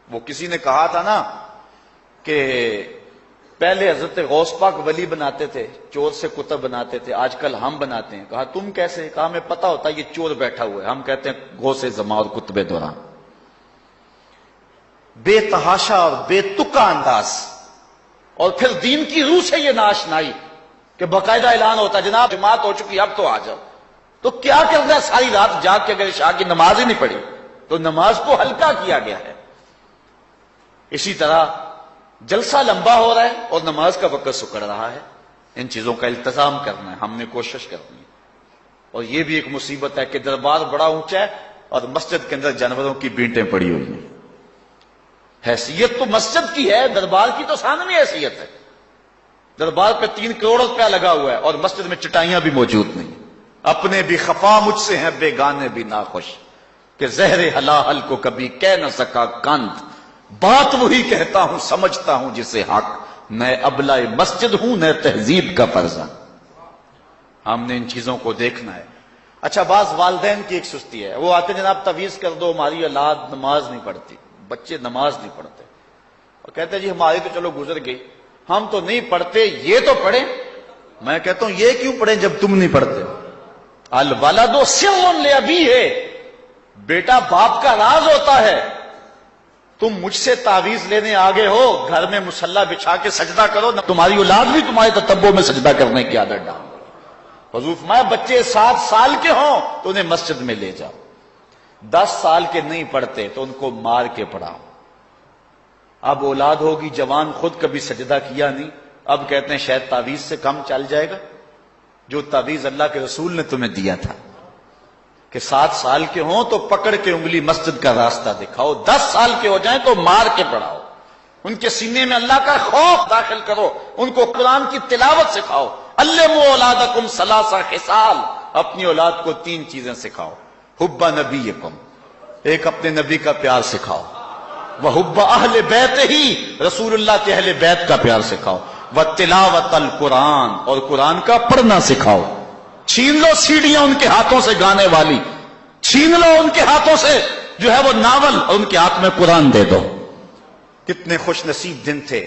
وہ کسی نے کہا تھا نا کہ پہلے حضرت غوث پاک ولی بناتے تھے، چور سے کتب بناتے تھے، آج کل ہم بناتے ہیں۔ کہا تم کیسے؟ کہا ہمیں پتا ہوتا ہے یہ چور بیٹھا ہوا ہے، ہم کہتے ہیں غوث زماں اور کتب دوران۔ بے تحاشا اور بے تکا انداز، اور پھر دین کی روح سے یہ ناشنائی کہ باقاعدہ اعلان ہوتا ہے جناب جماعت ہو چکی اب تو آ جاؤ۔ تو کیا کرنا ہے ساری رات جاگ کے اگر عشاء کی نماز ہی نہیں پڑھی تو نماز کو ہلکا کیا گیا ہے۔ اسی طرح جلسہ لمبا ہو رہا ہے اور نماز کا وقت سکڑ رہا ہے، ان چیزوں کا التزام کرنا ہے، ہم نے کوشش کرنی ہے۔ اور یہ بھی ایک مصیبت ہے کہ دربار بڑا اونچا ہے اور مسجد کے اندر جانوروں کی بینٹیں پڑی ہوئی ہیں۔ حیثیت تو مسجد کی ہے، دربار کی تو ثانوی حیثیت ہے۔ دربار پہ 3 کروڑ روپیہ لگا ہوا ہے اور مسجد میں چٹائیاں بھی موجود نہیں۔ اپنے بھی خفا مجھ سے ہیں بیگانے بھی ناخوش، کہ زہر حلاحل کو کبھی کہہ نہ سکا کند، بات وہی کہتا ہوں سمجھتا ہوں جسے حق، میں ابلہ مسجد ہوں نہ تہذیب کا فرزند۔ ہم نے ان چیزوں کو دیکھنا ہے۔ اچھا، بعض والدین کی ایک سستی ہے، وہ آتے جناب تعویذ کر دو ہماری اولاد نماز نہیں پڑھتی، بچے نماز نہیں پڑھتے، اور کہتے ہیں جی ہماری تو چلو گزر گئی، ہم تو نہیں پڑھتے، یہ تو پڑھیں۔ میں کہتا ہوں یہ کیوں پڑھیں جب تم نہیں پڑھتے؟ الولد سر لابیہ، بیٹا باپ کا راز ہوتا ہے۔ تم مجھ سے تعویذ لینے آگے ہو، گھر میں مصلی بچھا کے سجدہ کرو، تمہاری اولاد بھی تمہارے تتبع میں سجدہ کرنے کی عادت ڈال۔ حضور فرمایا بچے 7 سال کے ہوں تو انہیں مسجد میں لے جاؤ، 10 سال کے نہیں پڑھتے تو ان کو مار کے پڑھاؤ۔ اب اولاد ہوگی جوان، خود کبھی سجدہ کیا نہیں، اب کہتے ہیں شاید تعویذ سے کم چل جائے گا۔ جو تعویذ اللہ کے رسول نے تمہیں دیا تھا کہ 7 سال کے ہوں تو پکڑ کے انگلی مسجد کا راستہ دکھاؤ، 10 سال کے ہو جائیں تو مار کے پڑھاؤ، ان کے سینے میں اللہ کا خوف داخل کرو، ان کو قرآن کی تلاوت سکھاؤ۔ علموا اولادکم 3 خصال، اپنی اولاد کو 3 چیزیں سکھاؤ۔ حب نبیکم، ایک اپنے نبی کا پیار سکھاؤ، وحب اہل بیت ہی، رسول اللہ کے اہل بیت کا پیار سکھاؤ، وتلاوت القرآن، اور قرآن کا پڑھنا سکھاؤ۔ چھین لو سیڑیاں ان کے ہاتھوں سے گانے والی، چھین لو ان کے ہاتھوں سے جو ہے وہ ناول، اور ان کے ہاتھ میں قرآن دے دو۔ کتنے خوش نصیب دن تھے،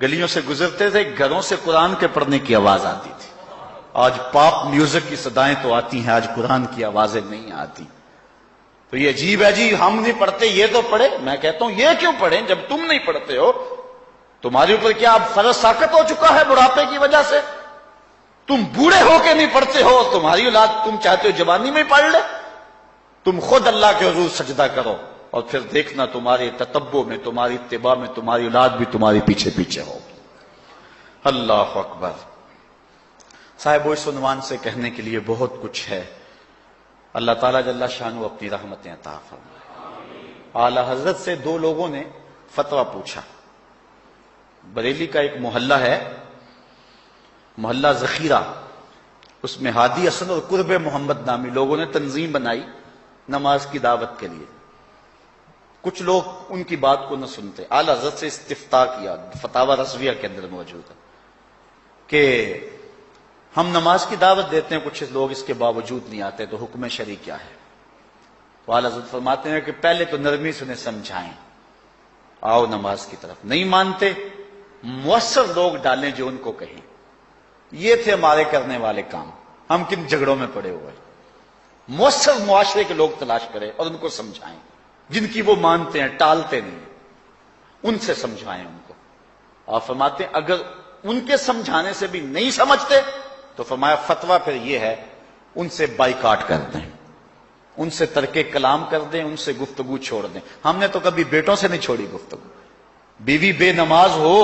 گلیوں سے گزرتے تھے، گھروں سے قرآن کے پڑھنے کی آواز آتی تھی۔ آج پاپ میوزک کی صدائیں تو آتی ہیں، آج قرآن کی آوازیں نہیں آتی۔ تو یہ عجیب ہے جی ہم نہیں پڑھتے یہ تو پڑھے۔ میں کہتا ہوں یہ کیوں پڑھیں جب تم نہیں پڑھتے ہو؟ تمہارے اوپر کیا اب فرض ساقط ہو چکا ہے بڑھاپے کی وجہ سے؟ تم بوڑھے ہو کے نہیں پڑھتے ہو، تمہاری اولاد تم چاہتے ہو جوانی میں پڑھ لے؟ تم خود اللہ کے حضور سجدہ کرو اور پھر دیکھنا تمہارے تتبع میں، تمہاری اتباع میں تمہاری اولاد بھی تمہاری پیچھے پیچھے ہوگی۔ اللہ اکبر۔ صاحب اس عنوان سے کہنے کے لیے بہت کچھ ہے۔ اللہ تعالیٰ جل شانہ اپنی رحمتیں عطا فرمائے۔ اعلی حضرت سے 2 لوگوں نے فتویٰ پوچھا۔ بریلی کا ایک محلہ ہے، محلہ ذخیرہ، اس میں ہادی حسن اور قرب محمد نامی لوگوں نے تنظیم بنائی نماز کی دعوت کے لیے۔ کچھ لوگ ان کی بات کو نہ سنتے، اعلی حضرت سے استفتاء کیا، فتاوی رضویہ کے اندر موجود ہے کہ ہم نماز کی دعوت دیتے ہیں، کچھ لوگ اس کے باوجود نہیں آتے، تو حکم شرعی کیا ہے؟ تو اعلی حضرت فرماتے ہیں کہ پہلے تو نرمی سے انہیں سمجھائیں، آؤ نماز کی طرف۔ نہیں مانتے، مؤثر لوگ ڈالیں جو ان کو کہیں۔ یہ تھے ہمارے کرنے والے کام، ہم کن جھگڑوں میں پڑے ہوئے۔ مؤثر معاشرے کے لوگ تلاش کریں اور ان کو سمجھائیں، جن کی وہ مانتے ہیں، ٹالتے نہیں۔ ان سے سمجھائیں ان کو. آپ فرماتے ہیں اگر ان کے سمجھانے سے بھی نہیں سمجھتے تو فرمایا فتویٰ پھر یہ ہے ان سے بائیکاٹ کر دیں, ان سے ترک کلام کر دیں, ان سے گفتگو چھوڑ دیں. ہم نے تو کبھی بیٹوں سے نہیں چھوڑی گفتگو. بیوی بے نماز ہو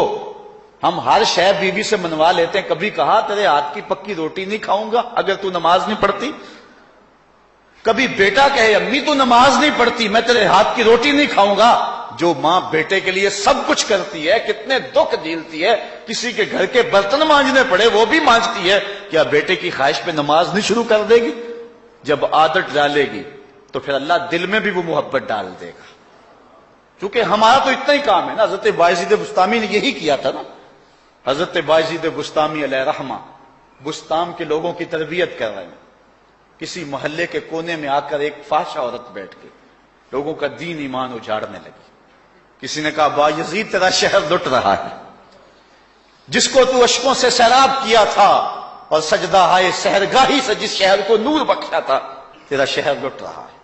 ہم ہر شے بیوی سے منوا لیتے ہیں. کبھی کہا تیرے ہاتھ کی پکی روٹی نہیں کھاؤں گا اگر تو نماز نہیں پڑھتی؟ کبھی بیٹا کہے امی تو نماز نہیں پڑھتی میں تیرے ہاتھ کی روٹی نہیں کھاؤں گا؟ جو ماں بیٹے کے لیے سب کچھ کرتی ہے, کتنے دکھ جھیلتی ہے, کسی کے گھر کے برتن مانجنے پڑے وہ بھی مانجتی ہے, کیا بیٹے کی خواہش پہ نماز نہیں شروع کر دے گی؟ جب عادت ڈالے گی تو پھر اللہ دل میں بھی وہ محبت ڈال دے گا. کیونکہ ہمارا تو اتنا ہی کام ہے نا. حضرت بایزید بسطامی نے یہی کیا تھا نا. حضرت بایزید بسطامی علیہ رحمہ بسطام کے لوگوں کی تربیت کر رہے ہیں. کسی محلے کے کونے میں آ کر ایک فاحشہ عورت بیٹھ کے لوگوں کا دین ایمان اجاڑنے لگی. کسی نے کہا بایزید تیرا شہر لٹ رہا ہے, جس کو تو اشکوں سے سیراب کیا تھا اور سجدہ ہائے سحرگاہی سے جس شہر کو نور بخشا تھا, تیرا شہر لٹ رہا ہے.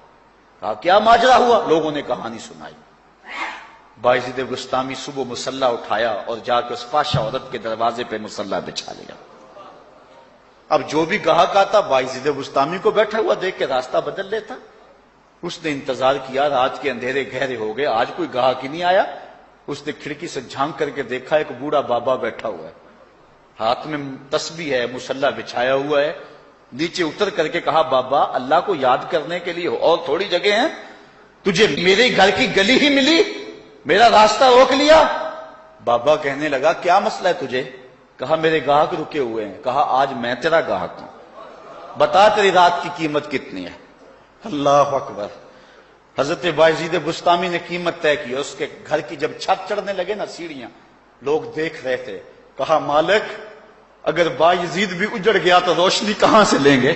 کہا کیا ماجرا ہوا؟ لوگوں نے کہانی سنائی. بایزید بسطامی صبح مصلی اٹھایا اور جا کے اس فاحشہ عورت کے دروازے پہ مصلی بچھا لیا. اب جو بھی گاہک آتا بایزید بسطامی کو بیٹھا ہوا دیکھ کے راستہ بدل لیتا. اس نے انتظار کیا, رات کے اندھیرے گہرے ہو گئے, آج کوئی گاہک ہی نہیں آیا. اس نے کھڑکی سے جھانک کر کے دیکھا ایک بوڑھا بابا بیٹھا ہوا ہے, ہاتھ میں تسبیح ہے, مصلی بچھایا ہوا ہے. نیچے اتر کر کے کہا بابا اللہ کو یاد کرنے کے لیے اور تھوڑی جگہ ہیں, تجھے میرے گھر کی گلی ہی ملی, میرا راستہ روک لیا. بابا کہنے لگا کیا مسئلہ ہے تجھے؟ کہا میرے گاہک رکے ہوئے ہیں. کہا آج میں تیرا گاہک ہوں, بتا تیری رات کی قیمت کتنی ہے. اللہ اکبر. حضرت بایزید بسطامی نے قیمت طے کی. اس کے گھر کی جب چھت چڑھنے لگے نا سیڑھیاں, لوگ دیکھ رہے تھے. کہا مالک اگر بایزید بھی اجڑ گیا تو روشنی کہاں سے لیں گے؟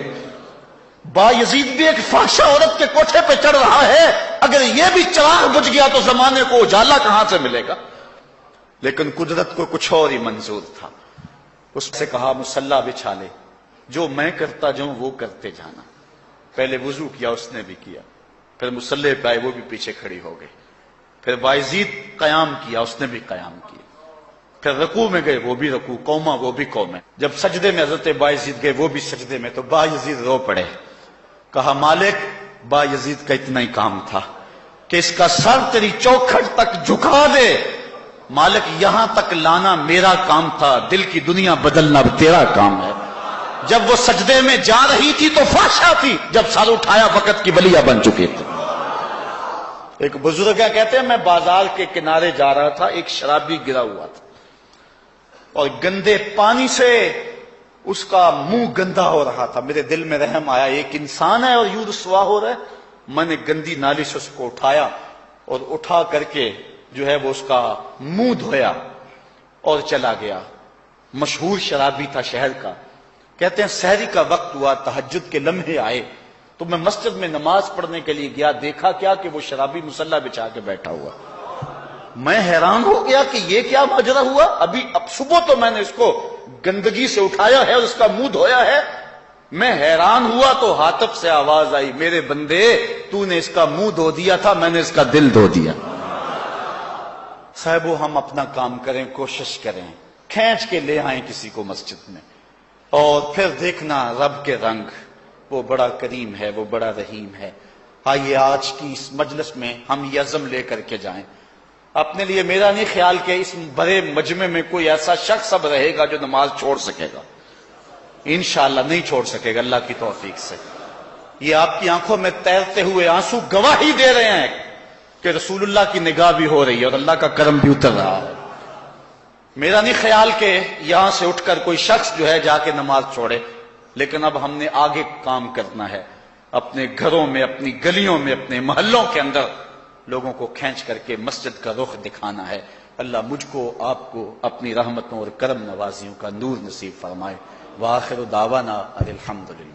بایزید بھی ایک فاحشہ عورت کے کوٹھے پہ چڑھ رہا ہے, اگر یہ بھی چراغ بجھ گیا تو زمانے کو اجالا کہاں سے ملے گا؟ لیکن قدرت کو کچھ اور ہی منظور تھا. اس سے کہا مصلی بچھا لے, جو میں کرتا جاؤں وہ کرتے جانا. پہلے وضو کیا, اس نے بھی کیا, پھر مصلی پہ آئے, وہ بھی پیچھے کھڑی ہو گئی. پھر بایزید قیام کیا, اس نے بھی قیام کیا. پھر رکوع میں گئے, وہ بھی رکوع, قوما وہ بھی قوم. جب سجدے میں حضرت بایزید گئے, وہ بھی سجدے میں, تو بایزید رو پڑے. کہا مالک بایزید کا اتنا ہی کام تھا کہ اس کا سر تیری چوکھٹ تک جھکا دے. مالک یہاں تک لانا میرا کام تھا, دل کی دنیا بدلنا اب تیرا کام ہے. جب وہ سجدے میں جا رہی تھی تو فحشہ تھی, جب سر اٹھایا وقت کی بلیا بن چکی تھی. ایک بزرگ کہتے ہیں میں بازار کے کنارے جا رہا تھا, ایک شرابی گرا ہوا تھا اور گندے پانی سے اس کا منہ گندا ہو رہا تھا. میرے دل میں رحم آیا, ایک انسان ہے اور یوں رسوا ہو رہا ہے. میں نے گندی نالی سے اس کو اٹھایا اور اٹھا کر کے جو ہے وہ اس کا منہ دھویا اور چلا گیا. مشہور شرابی تھا شہر کا. کہتے ہیں سحری کا وقت ہوا, تہجد کے لمحے آئے, تو میں مسجد میں نماز پڑھنے کے لیے گیا. دیکھا کیا کہ وہ شرابی مصلی بچھا کے بیٹھا ہوا. میں حیران ہو گیا کہ یہ کیا ماجرا ہوا. اب صبح تو میں نے اس کو گندگی سے اٹھایا ہے اور اس کا منہ دھویا ہے. میں حیران ہوا تو حاطب سے آواز آئی, میرے بندے تو نے اس کا منہ دھو دیا تھا, میں نے اس کا دل دھو دیا. صاحبو ہم اپنا کام کریں, کوشش کریں, کھینچ کے لے آئیں کسی کو مسجد میں, اور پھر دیکھنا رب کے رنگ. وہ بڑا کریم ہے, وہ بڑا رحیم ہے. آئیے آج کی اس مجلس میں ہم یہ عزم لے کر کے جائیں. اپنے لیے میرا نہیں خیال کہ اس بڑے مجمع میں کوئی ایسا شخص اب رہے گا جو نماز چھوڑ سکے گا. انشاءاللہ نہیں چھوڑ سکے گا اللہ کی توفیق سے. یہ آپ کی آنکھوں میں تیرتے ہوئے آنسو گواہی دے رہے ہیں کہ رسول اللہ کی نگاہ بھی ہو رہی ہے اور اللہ کا کرم بھی اتر رہا ہے. میرا نہیں خیال کہ یہاں سے اٹھ کر کوئی شخص جو ہے جا کے نماز چھوڑے, لیکن اب ہم نے آگے کام کرنا ہے. اپنے گھروں میں, اپنی گلیوں میں, اپنے محلوں کے اندر لوگوں کو کھینچ کر کے مسجد کا رخ دکھانا ہے. اللہ مجھ کو آپ کو اپنی رحمتوں اور کرم نوازیوں کا نور نصیب فرمائے. وآخر دعوانا الحمدللہ.